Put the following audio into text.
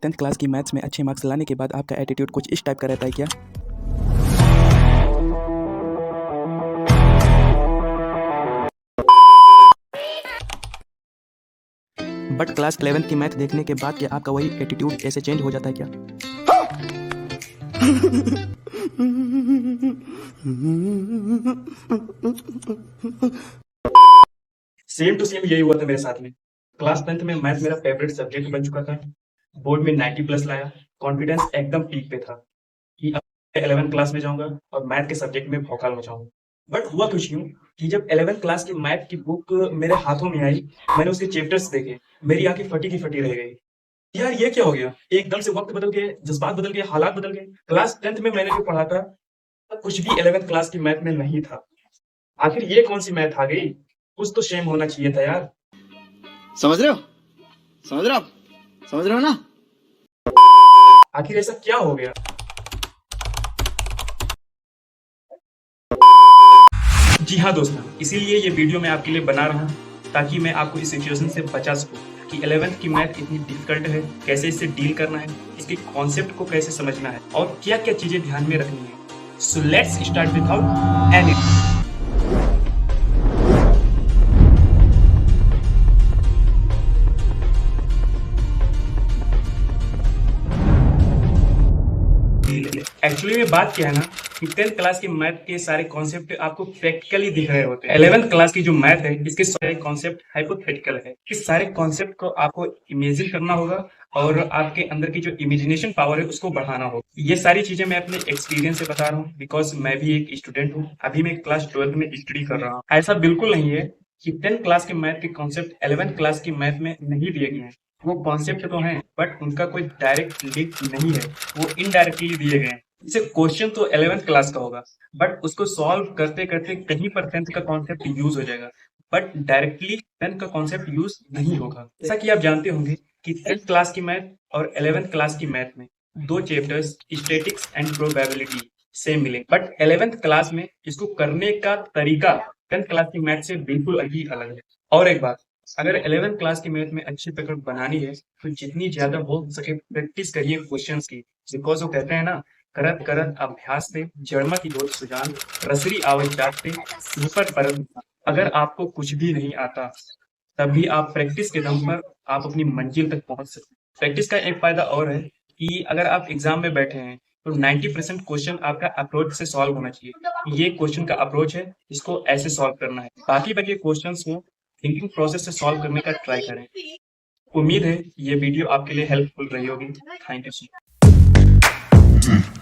10th class की maths में अच्छे मार्क्स लाने के बाद आपका एटीट्यूड कुछ इस टाइप का रहता है क्या? बट क्लास 11th की मैथ देखने के बाद क्या आपका वही एटीट्यूड ऐसे चेंज हो जाता है क्या? सेम टू सेम यही हुआ था मेरे साथ में। क्लास 10th में मैथ मेरा फेवरेट सब्जेक्ट बन चुका था। बोर्ड में 90 प्लस लाया। कॉन्फिडेंस एकदम पीक पे था कि अब 11th क्लास में जाऊंगा और मैथ के सब्जेक्ट में भौकाल मचाऊंगा। बट हुआ कुछ यूं कि जब 11th क्लास की मैथ की बुक मेरे हाथों में आई, मैंने उसके चैप्टर्स देखे, मेरी आंखें फटी की फटी रह गई। यार ये क्या हो गया? एकदम से वक्त बदल गए, जज्बात बदल गए, हालात बदल गए। क्लास 10th में मैंने जो पढ़ा था कुछ भी 11th क्लास की मैथ में नहीं था। आखिर ये कौन सी मैथ आ गई? कुछ तो शेम होना चाहिए था यार। समझ रहे हो? समझ रहे हो आप? समझ रहे हो ना? आखिर ऐसा क्या हो गया? जी हाँ दोस्तों, इसीलिए ये वीडियो मैं आपके लिए बना रहा हूँ ताकि मैं आपको इस सिचुएशन से बचा सकूँ कि 11th की मैथ इतनी डिफिकल्ट है, कैसे इससे डील करना है, इसके कॉन्सेप्ट को कैसे समझना है और क्या क्या चीजें ध्यान में रखनी है। So let's start without any. Actually में बात क्या है ना कि 10th क्लास की मैथ के सारे कॉन्सेप्ट आपको प्रैक्टिकली दिख रहे होते हैं। 11th क्लास की जो मैथ है इसके सारे कॉन्सेप्ट हाइपोथेटिकल है। इस सारे कॉन्सेप्ट को आपको इमेजिन करना होगा और आपके अंदर की जो इमेजिनेशन पावर है उसको बढ़ाना होगा। ये सारी चीजें मैं अपने एक्सपीरियंस से बता रहा हूँ बिकॉज मैं भी एक स्टूडेंट हूँ। अभी मैं क्लास 12th में स्टडी कर रहा हूँ। ऐसा बिल्कुल नहीं है कि 10th क्लास के मैथ के कॉन्सेप्ट 11th क्लास की मैथ में नहीं दिए गए हैं। वो कॉन्सेप्ट तो हैं बट उनका कोई डायरेक्ट लिंक नहीं है, वो इनडायरेक्टली दिए गए हैं। जैसे क्वेश्चन तो 11th क्लास का होगा बट उसको सॉल्व करते करते कहीं पर 10th का कॉन्सेप्ट यूज हो जाएगा बट डायरेक्टली 10th का कॉन्सेप्ट यूज नहीं होगा। जैसा कि आप जानते होंगे कि 10th क्लास की मैथ और 11th क्लास की मैथ में दो chapters statics and probability same मिले बट 11th क्लास में इसको करने का तरीका 10th क्लास की मैथ से बिल्कुल ही अलग है। और एक बात, अगर 11th क्लास की मैथ में अच्छी पकड़ बनानी है तो जितनी ज्यादा हो सके प्रैक्टिस करिए क्वेश्चंस की। बिकॉज वो कहते हैं ना, करत करत अभ्यास से जड़मत की होत सुजान, रसरी आवत जात से ऊपर परत। अगर आपको कुछ भी नहीं आता तब भी आप प्रैक्टिस के दम पर आप अपनी मंजिल तक पहुंच सकते हैं। प्रैक्टिस का एक फायदा और है कि अगर आप एग्जाम में बैठे हैं तो 90% क्वेश्चन आपका अप्रोच से सॉल्व होना चाहिए। ये क्वेश्चन का अप्रोच है, इसको ऐसे सॉल्व करना है। बाकी बचे क्वेश्चंस को थिंकिंग प्रोसेस से सॉल्व करने का ट्राई करें। उम्मीद है ये वीडियो आपके लिए हेल्पफुल रही होगी। Thank you so much.